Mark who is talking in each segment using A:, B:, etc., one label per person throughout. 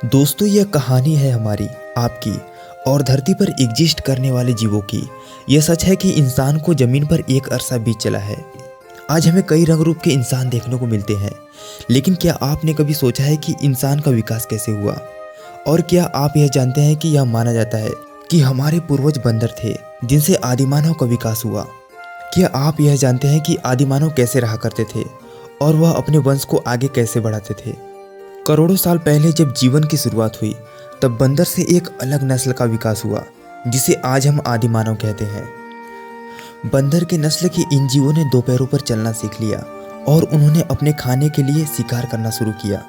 A: दोस्तों, यह कहानी है हमारी, आपकी और धरती पर एग्जिस्ट करने वाले जीवों की। यह सच है कि इंसान को ज़मीन पर एक अरसा बीत चला है। आज हमें कई रंग रूप के इंसान देखने को मिलते हैं, लेकिन क्या आपने कभी सोचा है कि इंसान का विकास कैसे हुआ? और क्या आप यह जानते हैं कि यह माना जाता है कि हमारे पूर्वज बंदर थे जिनसे आदिमानव का विकास हुआ? क्या आप यह जानते हैं कि आदिमानव कैसे रहा करते थे और वह अपने वंश को आगे कैसे बढ़ाते थे? करोड़ों साल पहले जब जीवन की शुरुआत हुई, तब बंदर से एक अलग नस्ल का विकास हुआ जिसे आज हम आदिमानव कहते हैं। बंदर के नस्ल के इन जीवों ने दो पैरों पर चलना सीख लिया और उन्होंने अपने खाने के लिए शिकार करना शुरू किया।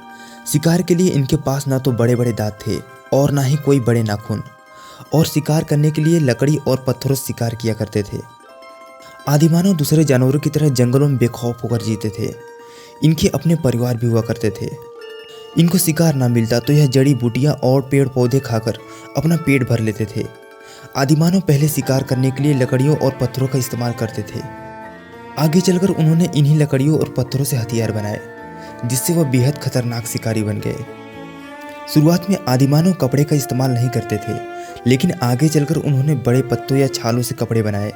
A: शिकार के लिए इनके पास ना तो बड़े बड़े दांत थे और ना ही कोई बड़े नाखून, और शिकार करने के लिए लकड़ी और पत्थरों से शिकार किया करते थे। आदिमानव दूसरे जानवरों की तरह जंगलों में बेखौफ होकर जीते थे। इनके अपने परिवार भी हुआ करते थे। इनको शिकार ना मिलता तो यह जड़ी बूटियां और पेड़ पौधे खाकर अपना पेट भर लेते थे। आदिमानव पहले शिकार करने के लिए लकड़ियों और पत्थरों का इस्तेमाल करते थे। आगे चलकर उन्होंने इन्हीं लकड़ियों और पत्थरों से हथियार बनाए, जिससे वह बेहद खतरनाक शिकारी बन गए। शुरुआत में आदिमानव कपड़े का इस्तेमाल नहीं करते थे, लेकिन आगे चलकर उन्होंने बड़े पत्तों या छालों से कपड़े बनाए।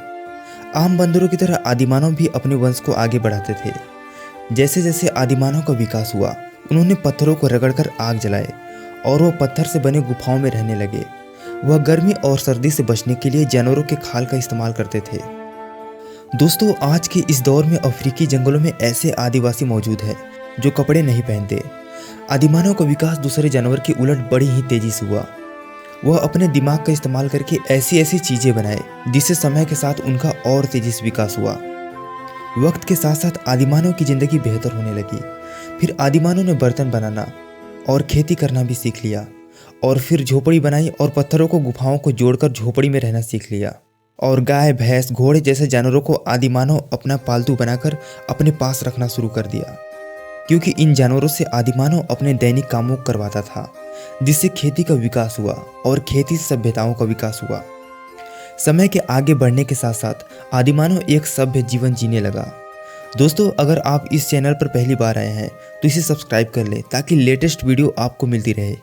A: आम बंदरों की तरह आदिमानव भी अपने वंश को आगे बढ़ाते थे। जैसे जैसे आदिमानव का विकास हुआ, उन्होंने पत्थरों को रगड़कर आग जलाए और वो पत्थर से बने गुफाओं में रहने लगे। वह गर्मी और सर्दी से बचने के लिए जानवरों के खाल का इस्तेमाल करते थे। दोस्तों, आज के इस दौर में अफ्रीकी जंगलों में ऐसे आदिवासी मौजूद हैं जो कपड़े नहीं पहनते। आदिमानव का विकास दूसरे जानवर की उलट बड़ी ही तेजी से हुआ। वह अपने दिमाग का इस्तेमाल करके ऐसी ऐसी चीजें बनाए जिससे समय के साथ उनका और तेजी से विकास हुआ। वक्त के साथ साथ आदिमानव की जिंदगी बेहतर होने लगी। फिर आदिमानव ने बर्तन बनाना और खेती करना भी सीख लिया, और फिर झोपड़ी बनाई और पत्थरों को गुफाओं को जोड़कर झोपड़ी में रहना सीख लिया। और गाय, भैंस, घोड़े जैसे जानवरों को आदिमानव अपना पालतू बनाकर अपने पास रखना शुरू कर दिया, क्योंकि इन जानवरों से आदिमानव अपने दैनिक कामों को करवाता था, जिससे खेती का विकास हुआ और खेती से सभ्यताओं का विकास हुआ। समय के आगे बढ़ने के साथ साथ आदिमानव एक सभ्य जीवन जीने लगा। दोस्तों, अगर आप इस चैनल पर पहली बार आए हैं तो इसे सब्सक्राइब कर लें ताकि लेटेस्ट वीडियो आपको मिलती रहे।